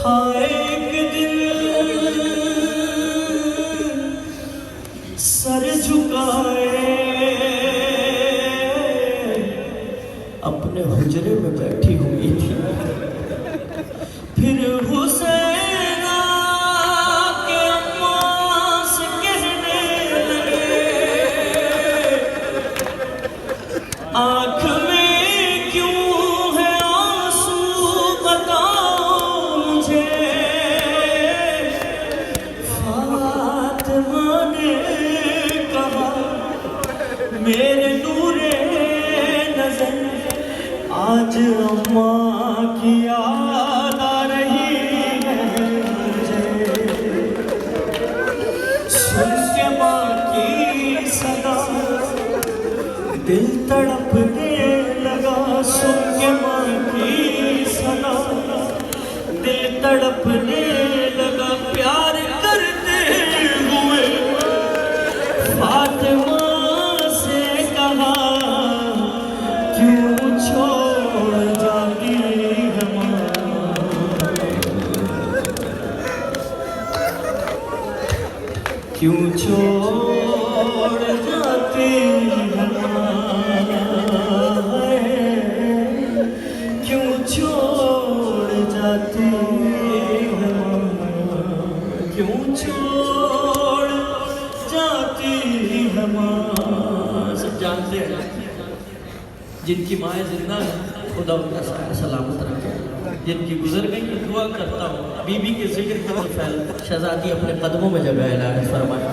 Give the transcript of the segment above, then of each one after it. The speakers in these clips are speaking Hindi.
हाँ एक दिन सर झुकाए अपने हुजरे में बैठी हुई थी, फिर हुसैना के अम्मा से कहने लगे, आँख में क्यों है आंसू बताओ मुझे। फातिमा ने कहा, मेरे नूरे नजर आज अम्मा की याद आ रही है मुझे। सुन के माँ की सदा दिल तड़पने लगा, सुन के माँ की सदा दिल तड़पने लगा। प्यार करते हुए फातिमा से कहा, क्यों छोड़ जाती है माँ, क्यों छोड़ जाती है माँ, क्यों छोड़ जाती है माँ, क्यों छोड़ जाती है माँ। सब जानते हैं जिनकी माएँ जिंदा है, खुदा उनका साया सलामत रखे। जिनकी गुजर गई तो दुआ करता हूँ बीबी के जिक्र का फैल शहजादी अपने कदमों में जगह इलाज फरमाए।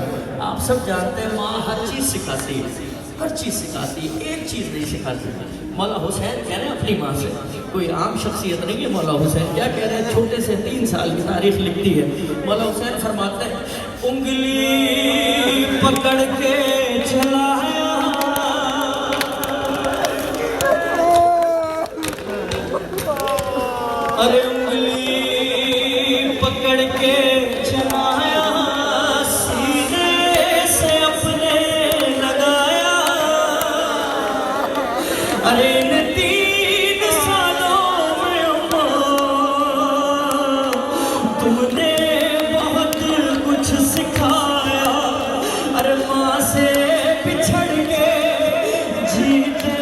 आप सब जानते हैं माँ हर चीज़ सिखाती है, हर चीज़ सिखाती है, एक चीज़ नहीं सिखाती। मौला हुसैन कह रहे हैं अपनी माँ से, कोई आम शख्सियत नहीं है। मौला हुसैन क्या कह रहे हैं, छोटे से 3 साल की तारीख लिखती है। मौला हुसैन फरमाते हैं, उंगली पकड़ के चलाया, अरे उंगली पकड़ के चलाया, सीने से अपने लगाया। अरे इन 3 सालों में अम्मा तुमने बहुत कुछ सिखाया। अरे माँ से बिछड़ के जीते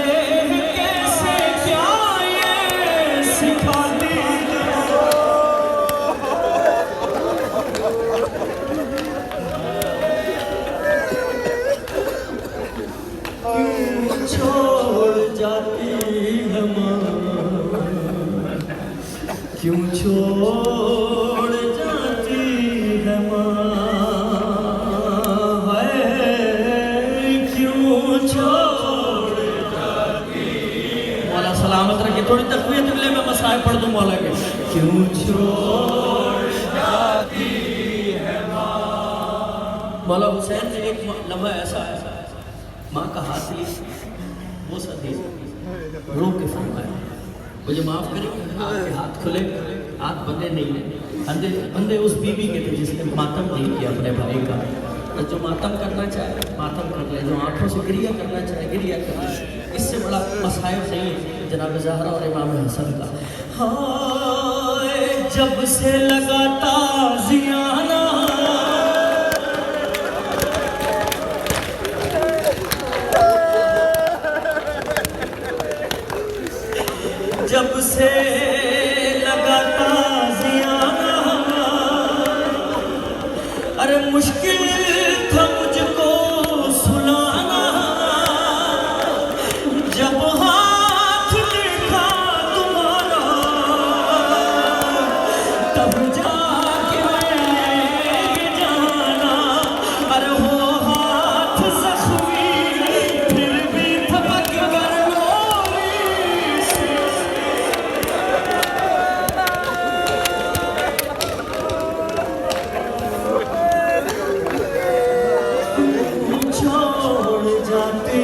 कैसे, क्या ये सिखाती। क्यों छोड़ जाती है माँ, क्यों छोड़ जाती है माँ, है क्यों छोड़ जाती। मौला सलामत रखे। थोड़ी तकबीर ले मैं मसाए पढ़ दूँ मौला के। क्यों छोड़ जाती है माँ। मौला हुसैन ने एक लम्हा ऐसा है, माँ का हाथ ली, वो सदी रो के फरमाया, मुझे माफ़ करें, आपके हाथ खुले, हाथ बंधे नहीं है। बंदे उस बीवी के थे जिसने मातम नहीं किया अपने भाई का। तो जो मातम करना चाहे मातम कर ले, जो आंखों से गिरिया करना चाहे गिरिया कर ले। इससे बड़ा मसाइब नहीं है जनाब ज़हरा और इमाम हसन का। हाँ जब से लगाता जियाना, जब से लगाता जियाना, अरे मुश्किल था मुझको सुलाना। जब हाथ देखा तुम्हारा, तब जाके मैंने जाना। अरे वो हाथ जख्मी फिर भी थपक कर गोरी से। छोड़ जाती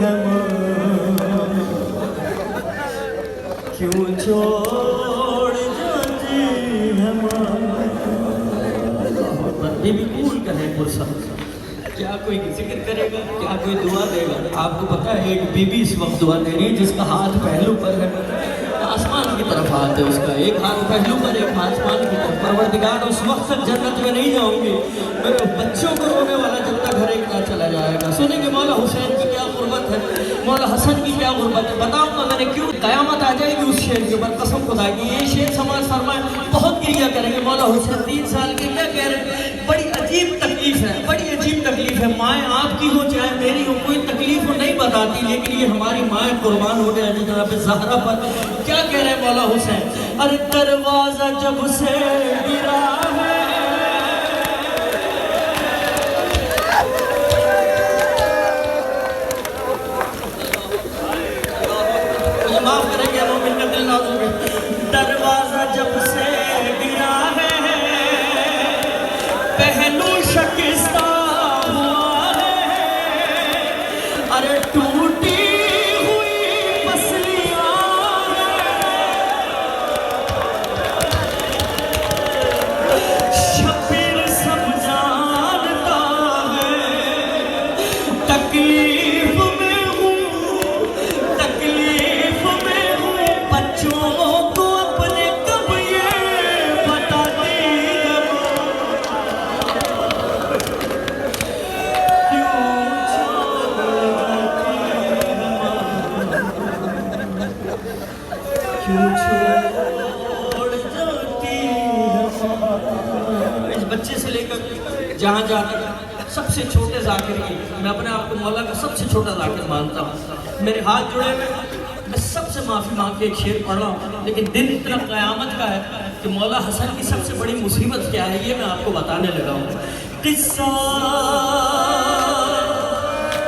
है माँ, क्यों छोड़ जाती है माँ। बीबी कूल करे पुरसा, क्या कोई जिक्र करेगा, क्या कोई दुआ देगा। आपको पता है एक बीबी इस वक्त दुआ दे रही है जिसका हाथ पहलू पर है, आसमान की तरफ हाथ है उसका, एक हाथ पहलू पर एक हाथ आसमान की तरफ। परवरदिगार उस वक्त तक जन्नत में नहीं जाऊंगी, मेरे बच्चों को रोने वाला जब तक घर एक ना चला जाएगा। सुनेंगे मौला हुसैन की क्या गुर्बत है, मौला हसन की क्या गुर्बत है। बताऊंगा मैंने क्यों, कयामत आ जाएगी उस शेर के ऊपर, कसम खुदा की। ये शेर समाज फरमाए बहुत गिरिया करेंगे। मौला हुसैन 3 साल के, क्या कह रहे हैं, बड़ी अजीब तकलीफ है, बड़ी अजीब तकलीफ है। माएँ आपकी हो चाहे मेरी हो, कोई तकलीफ हो नहीं बताती, लेकिन ये हमारी माएँ कुर्बान हो गए जनाब ज़हरा पर। क्या कह रहे हैं मौला हुसैन, अरे दरवाजा जब से गिरा है, मुझे माफ करेंगे मोमिन का दिल नाजुक है। दरवाजा जब से गिरा है, पहलू शकिस्ता हुआ है, अरे टूटी इस बच्चे से लेकर जहाँ जाकर सबसे छोटे जाकिर की, मैं अपने आप को मौला का सबसे छोटा जाकिर मानता हूँ। मेरे हाथ जुड़े हुए, मैं सबसे माफ़ी मांग के एक शेर पढ़ रहा हूँ, लेकिन दिन इतना क़यामत का है कि मौला हसन की सबसे बड़ी मुसीबत क्या है ये मैं आपको बताने लगा हूँ। किस्सा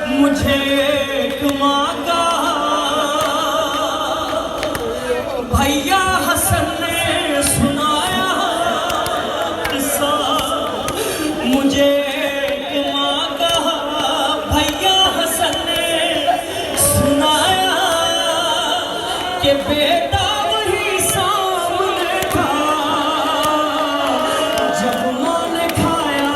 मुझे मांगा भैया हसन ने सुनाया, किस्सा मुझे मांगा भैया हसन ने सुनाया कि बेटा वही सामने था जब मां ने खाया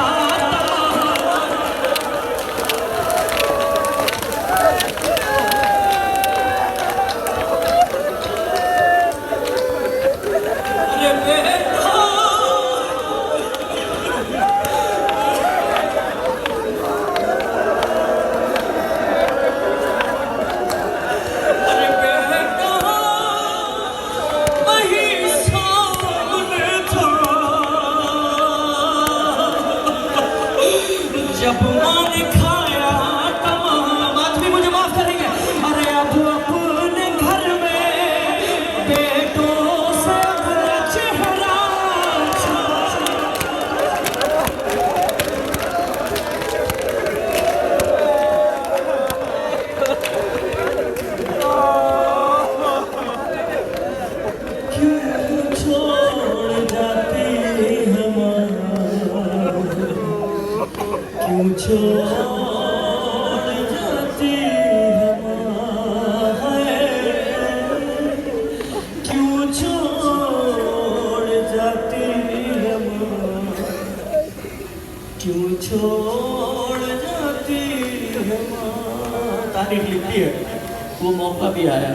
जब मां ने खाया तमाम। आज भी मुझे माफ करेंगे, अरे अब अपने घर में बेटों से अपना चेहरा क्यों छोड़ जाते हमारा, क्यों छोड़ जाती क्यों छोड़ जाती क्यों छोड़ जाती तारीख लिखती है। वो मौका भी आया,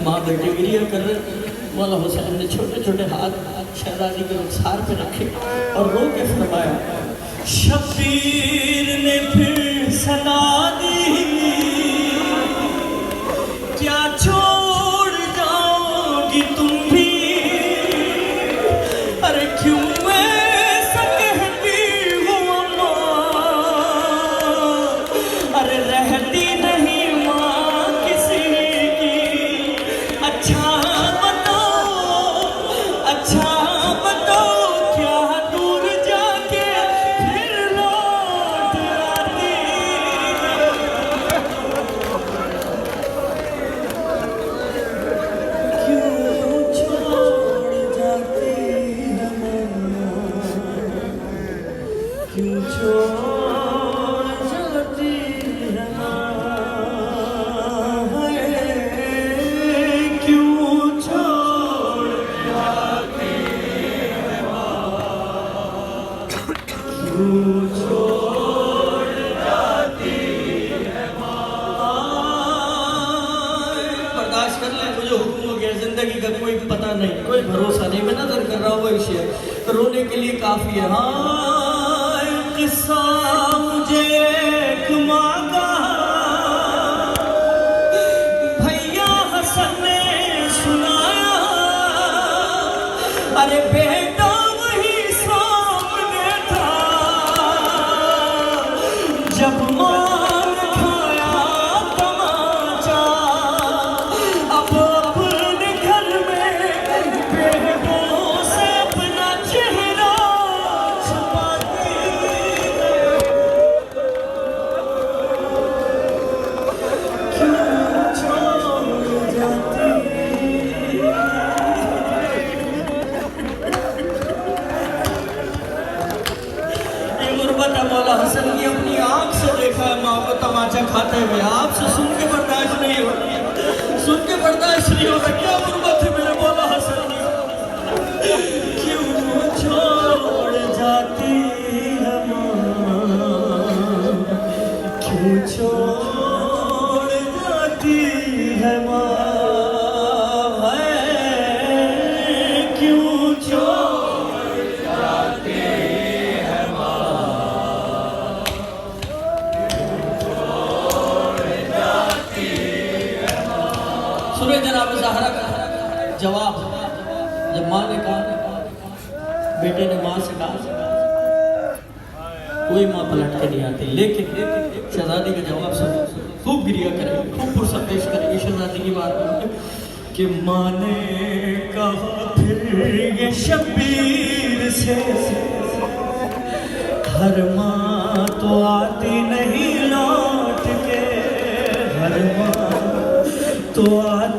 माँ बेटे गिरिया कर रहे, मौला हुसैन ने छोटे छोटे हाथ शहजादी के रुखसार पे रखे और रो के फरमाया, शबीर ने फिर सदा दी, क्या छोड़ जाओगी तुम भी, अरे क्यों ऐसा कहती हो अम्मा, अरे रहती नहीं माँ किसी की, अच्छा बताओ, अच्छा बताओ क्या दूर जाके क्यों छोड़ जाती है क्यों छोड़ जाती है क्यों छोड़ जाती है। बर्दाश्त कर ले, मुझे हुक्म हो गया, जिंदगी का कोई पता नहीं, कोई भरोसा नहीं, मैं नजर कर रहा हूँ वो शेर रोने के लिए काफी है। हाँ किस्सा मुझे एक माँ का भैया हसन ने सुनाया, अरे बेटा वही सामने था जब मान खाया तमाचा, अब अपने घर में बेटों से अपना चेहरा छुपाती है, क्यों छोड़ जाती गुर्बत मौला हसन की अपनी आंख से देखा है माँ को तमाचा खाते हुए, आपसे सुन के बर्दाश्त नहीं हो रही, सुन के बर्दाश्त नहीं हो रहा। क्या गुर्बत है मेरे मौला हसन की, क्यों छोड़ जाती है माँ, क्यों छोड़ जाती है माँ, क्यों छोड़ जाती है माँ, सुने जनाब ज़हरा का जवाब। जब माँ ने कहा, बेटे ने माँ से कहा, कोई माँ पलट के नहीं आती, लेकिन शहजादी का जवाब सुनो, खूब गिरिया करेंगे, खूब फुर्सत पेश करेंगे शहजादी की बात में कि माँ ने कहा फिर ये शब्बीर से, हर माँ तो आती नहीं लौट के, हर माँ तो आती